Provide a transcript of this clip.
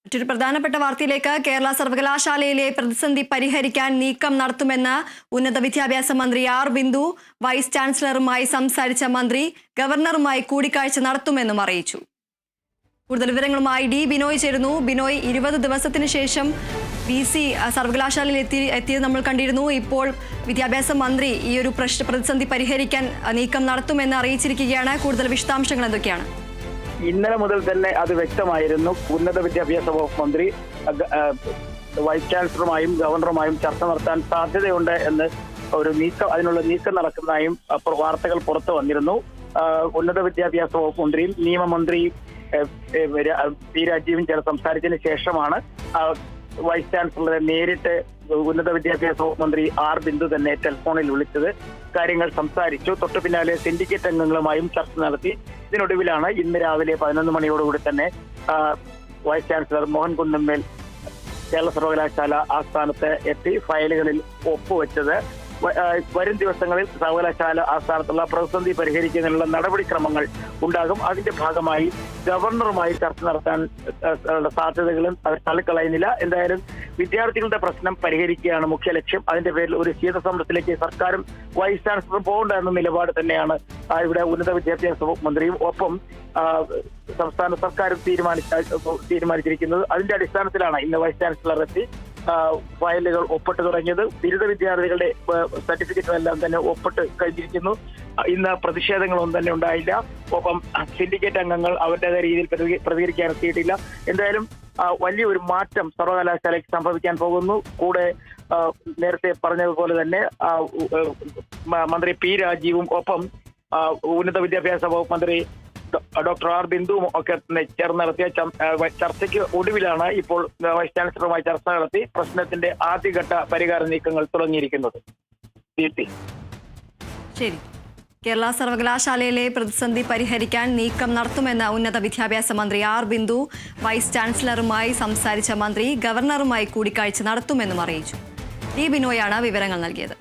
മറ്റൊരു പ്രധാനപ്പെട്ട വാർത്തയിലേക്ക്. കേരള സർവകലാശാലയിലെ പ്രതിസന്ധി പരിഹരിക്കാൻ നീക്കം നടത്തുമെന്ന് ഉന്നത വിദ്യാഭ്യാസ മന്ത്രി ആർ ബിന്ദു. വൈസ് ചാൻസലറുമായി സംസാരിച്ച മന്ത്രി ഗവർണറുമായി കൂടിക്കാഴ്ച നടത്തുമെന്നും അറിയിച്ചു. കൂടുതൽ വിവരങ്ങളുമായി ഡി ബിനോയ് ചേരുന്നു. ബിനോയ്, 20 ദിവസത്തിന് ശേഷം VC സർവകലാശാലയിൽ എത്തിയത് നമ്മൾ കണ്ടിരുന്നു. ഇപ്പോൾ വിദ്യാഭ്യാസ മന്ത്രി ഈ ഒരു പ്രതിസന്ധി പരിഹരിക്കാൻ നീക്കം നടത്തുമെന്ന് അറിയിച്ചിരിക്കുകയാണ്. കൂടുതൽ വിശദാംശങ്ങൾ എന്തൊക്കെയാണ്? ഇന്നലെ മുതൽ തന്നെ അത് വ്യക്തമായിരുന്നു. ഉന്നത വിദ്യാഭ്യാസ വകുപ്പ് മന്ത്രി വൈസ് ചാൻസലറുമായും ഗവർണറുമായും ചർച്ച നടത്താൻ സാധ്യതയുണ്ട് എന്ന് അതിനുള്ള നീക്കം നടക്കുന്നതായും വാർത്തകൾ പുറത്തു വന്നിരുന്നു. ഉന്നത വിദ്യാഭ്യാസ വകുപ്പ് മന്ത്രിയും നിയമമന്ത്രിയും പി രാജീവും ചേർന്ന് സംസാരിച്ചതിന് ശേഷമാണ് വൈസ് ചാൻസലറെ നേരിട്ട് ഉന്നത വിദ്യാഭ്യാസ വകുപ്പ് മന്ത്രി ആർ ബിന്ദു തന്നെ ടെലിഫോണിൽ വിളിച്ചത്. കാര്യങ്ങൾ സംസാരിച്ചു. തൊട്ടു പിന്നാലെ സിൻഡിക്കേറ്റ് അംഗങ്ങളുമായും ചർച്ച നടത്തി. ഇതിനൊടുവിലാണ് ഇന്ന് രാവിലെ 11 മണിയോടുകൂടി തന്നെ വൈസ് ചാൻസലർ മോഹൻ കുന്നമ്മേൽ കേരള സർവകലാശാല ആസ്ഥാനത്ത് എത്തി ഫയലുകളിൽ ഒപ്പുവെച്ചത്. വരും ദിവസങ്ങളിൽ സർവകലാശാല ആസ്ഥാനത്തുള്ള പ്രതിസന്ധി പരിഹരിക്കുന്നതിനുള്ള നടപടിക്രമങ്ങൾ ഉണ്ടാകും. അതിന്റെ ഭാഗമായി ഗവർണറുമായി ചർച്ച നടത്താൻ സാധ്യതകളും അവർ തള്ളിക്കളയുന്നില്ല. എന്തായാലും വിദ്യാർത്ഥികളുടെ പ്രശ്നം പരിഹരിക്കുകയാണ് മുഖ്യ ലക്ഷ്യം. അതിന്റെ പേരിൽ ഒരു ശീതസമരത്തിലേക്ക് സർക്കാരും വൈസ് ചാൻസലറും പോകേണ്ട എന്ന നിലപാട് തന്നെയാണ് ഇവിടെ ഉന്നത വിദ്യാഭ്യാസ വകുപ്പ് മന്ത്രിയും ഒപ്പം സംസ്ഥാന സർക്കാരും തീരുമാനിച്ചിരിക്കുന്നത്. അതിന്റെ അടിസ്ഥാനത്തിലാണ് ഇന്ന് വൈസ് ചാൻസലർ എത്തി ഫയലുകൾ ഒപ്പിട്ട് തുടങ്ങിയത്. ബിരുദ വിദ്യാർത്ഥികളുടെ സർട്ടിഫിക്കറ്റുമെല്ലാം തന്നെ ഒപ്പിട്ട് കഴിഞ്ഞിരിക്കുന്നു. ഇന്ന് പ്രതിഷേധങ്ങളൊന്നും തന്നെ ഉണ്ടായില്ല. ഒപ്പം സിൻഡിക്കേറ്റ് അംഗങ്ങൾ അവരുടേതായ രീതിയിൽ പ്രതികരിക്കാൻ എത്തിയിട്ടില്ല. എന്തായാലും വലിയൊരു മാറ്റം സർവകലാശാലയ്ക്ക് സംഭവിക്കാൻ പോകുന്നു. കൂടെ നേരത്തെ പറഞ്ഞതുപോലെ തന്നെ മന്ത്രി പി രാജീവും ഒപ്പം ഉന്നത വിദ്യാഭ്യാസ വകുപ്പ് മന്ത്രി ഡോക്ടർ ആർ ബിന്ദുവും ഒക്കെ ചേർന്ന് നടത്തിയ ചർച്ചയ്ക്ക് ഒടുവിലാണ് ഇപ്പോൾ വൈസ് ചാൻസലറുമായി ചർച്ച നടത്തി പ്രശ്നത്തിന്റെ ആദ്യഘട്ട പരിഹാര നീക്കങ്ങൾ തുടങ്ങിയിരിക്കുന്നത്. ശരി. കേരള സർവകലാശാലയിലെ പ്രതിസന്ധി പരിഹരിക്കാൻ നീക്കം നടത്തുമെന്ന് ഉന്നത വിദ്യാഭ്യാസ മന്ത്രി ആർ ബിന്ദു. വൈസ് ചാൻസലറുമായി സംസാരിച്ച മന്ത്രി ഗവർണറുമായി കൂടിക്കാഴ്ച നടത്തുമെന്നും അറിയിച്ചു. ഡി ബിനോയാണ് വിവരങ്ങൾ നൽകിയത്.